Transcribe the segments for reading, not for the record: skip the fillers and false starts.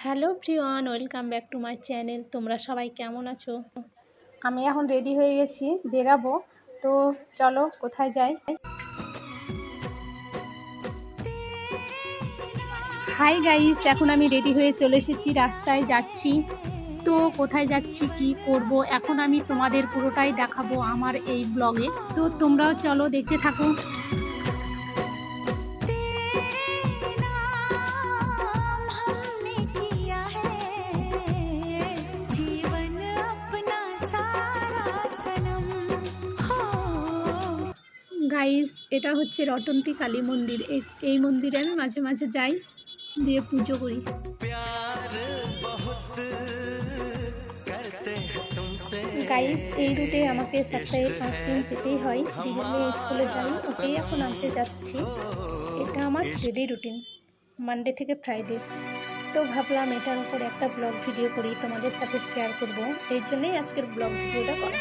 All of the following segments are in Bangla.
Hello everyone, welcome back to my channel. তোমরা সবাই কেমন আছো? আমি এখন রেডি হয়ে গেছি, বেরাবো। তো চলো কোথায় যাই। হাই গাইস, এখন আমি রেডি হয়ে চলে এসেছি, রাস্তায় যাচ্ছি। তো কোথায় যাচ্ছি, কি করব, এখন আমি তোমাদের পুরোটাই দেখাবো আমার এই ব্লগে। তো তোমরাও চলো দেখতে থাকো। গাইস, এটা হচ্ছে রটন্তী কালী মন্দির। এই মন্দিরে আমি মাঝে মাঝে যাই, দিয়ে পুজো করি। গাইস, এই রুটে আমাকে সপ্তাহে 5 দিন যেতেই হয়। দিদির মেয়ে স্কুলে যাই, ওকেই এখন আনতে যাচ্ছি। এটা আমার ডেলি রুটিন, মানডে থেকে ফ্রাইডে। তো ভাবলাম এটার উপর একটা ব্লগ ভিডিও করি, তোমাদের সাথে শেয়ার করব। এই জন্যই আজকের ব্লগ ভিডিওটা করা।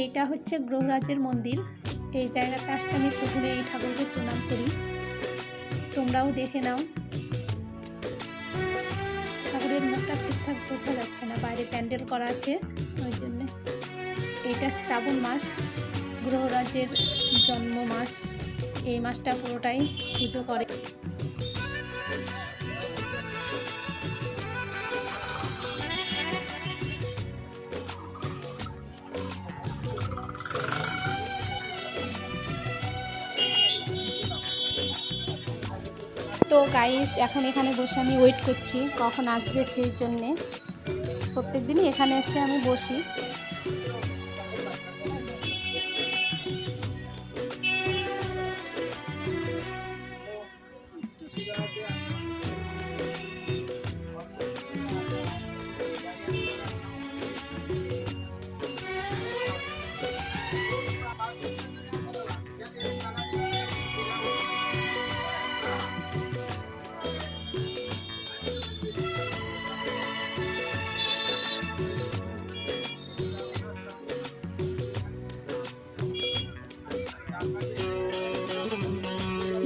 এইটা হচ্ছে গ্রহরাজের মন্দির। এই জায়গাতে আসলে আমি প্রথমে এই ঠাকুরকে প্রণাম করি। তোমরাও দেখে নাও। ঠাকুরের মুখটা ঠিকঠাক বোঝা যাচ্ছে না, বাইরে প্যান্ডেল করা আছে ওই জন্যে। এইটা শ্রাবণ মাস, গ্রহরাজের জন্ম মাস। এই মাসটা পুরোটাই পুজো করে। তো গাইস, এখন এখানে বসে আমি ওয়েট করছি কখন আসবে, সেই জন্যে প্রত্যেক দিনই এখানে এসে আমি বসি।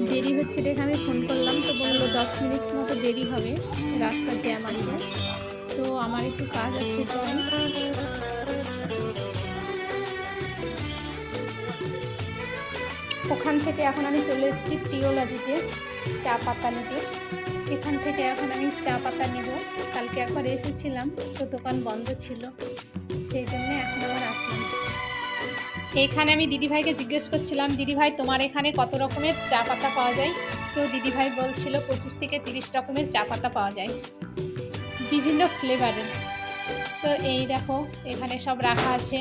দেরি হচ্ছে দেখে আমি ফোন করলাম, তো বললো 10 মিনিট মতো দেরি হবে, রাস্তা জ্যাম আছে। তো আমার একটু কাজ আছে, যাই। ওখান থেকে এখন আমি চলে এসেছি টিওলজিতে চা পাতা নিতে। এখান থেকে এখন আমি চা পাতা নেব। কালকে একবার এসেছিলাম তো দোকান বন্ধ ছিল, সেই জন্য এখন আবার আসলাম। এখানে আমি দিদিভাইকে জিজ্ঞেস করছিলাম, দিদিভাই তোমার এখানে কত রকমের চা পাতা পাওয়া যায়? তো দিদিভাই বলছিল 25 থেকে 30 রকমের চা পাতা পাওয়া যায়, বিভিন্ন ফ্লেভারের। তো এই দেখো এখানে সব রাখা আছে।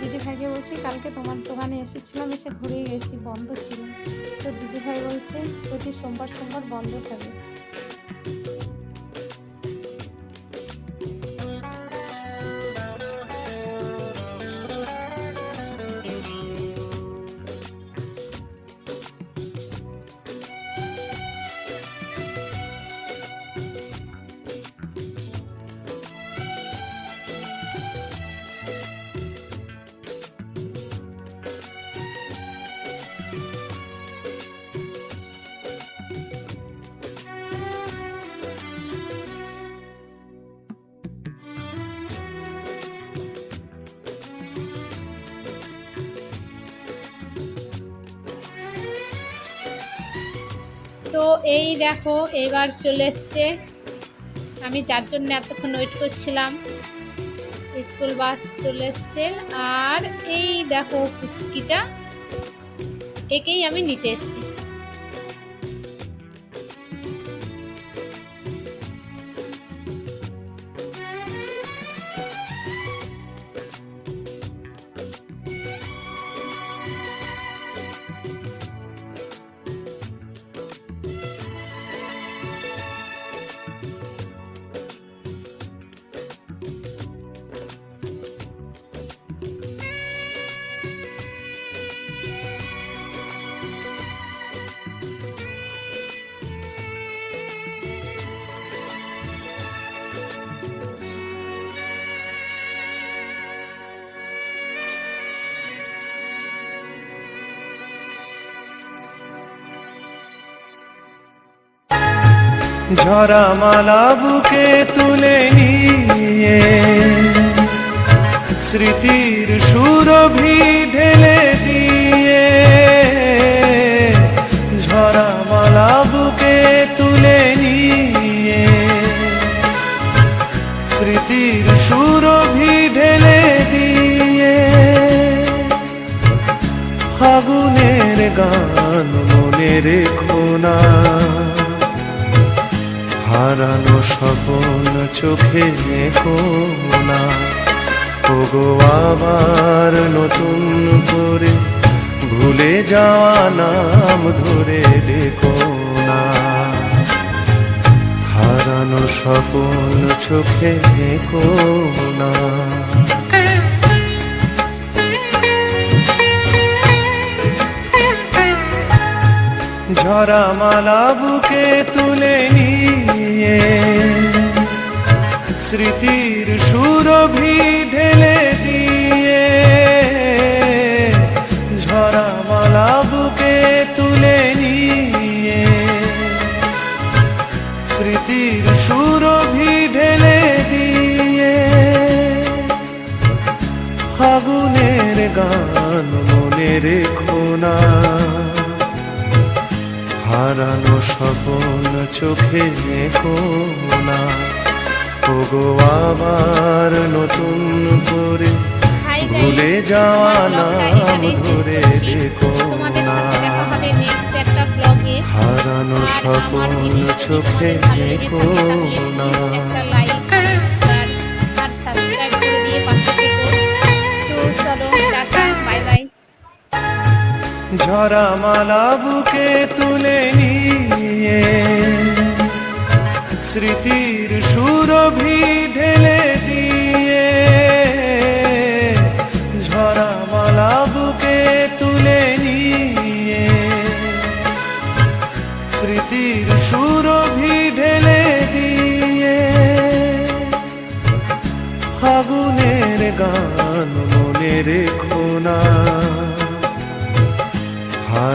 দিদিভাইকে বলছি কালকে তোমার দোকানে এসেছিলাম, এসে ঘুরে গেছি, বন্ধ ছিল। তো দিদিভাই বলছে প্রতি সোমবার সোমবার বন্ধ থাকে। তো এই দেখো এবার চলে এসছে, আমি যার জন্য এতক্ষণ ওয়েট করছিলাম, স্কুল বাস চলে এসছে। আর এই দেখো ফুচকিটা, একেই আমি নিতে এসেছি। ঝরা মালা বুকে তুলে নিয়ে স্মৃতির সুরভি ঢেলে দিয়ে, ঝরা মালা বুকে তুলে নিয়ে স্মৃতির সুরভি ঢেলে দিয়ে, ফাগুনের গান মনে রেখো না, হারানো স্বপ্ন চোখে দেখো না, ওগো আবার নতুন করে ভুলে যাওয়া নাম ধরে দেখো না, হারানো স্বপ্ন চোখে দেখো না। ঝরা মালা বুকে তুলে নিয়ে স্মৃতির সুরভি ঢেলে দিয়ে, ঝরা মালা বুকে তুলে নিয়ে স্মৃতির সুরভি ঢেলে দিয়ে, ফাগুনের গান মনে রেখো না, হারানো স্বপ্ন চোখে দেখো না, ওগো আবার নতুন করে ভুলে যাওয়া নাম ধরে দেখো না, হারানো স্বপ্ন চোখে দেখো না। ঝরা মালা বুকে তুলে নিয়ে স্মৃতির সুরভি ঢেলে দিয়ে, ঝরা মালা বুকে তুলে নিয়ে স্মৃতির সুরভি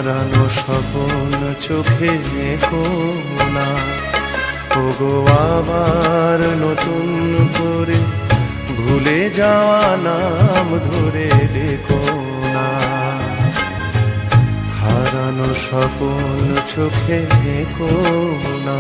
হারানো স্বপন চোখে কোনা, ওগো আবার নতুন করে ভুলে যাওয়া নাম ধরে ডেকো না। হারানো স্বপন চোখে কোনা।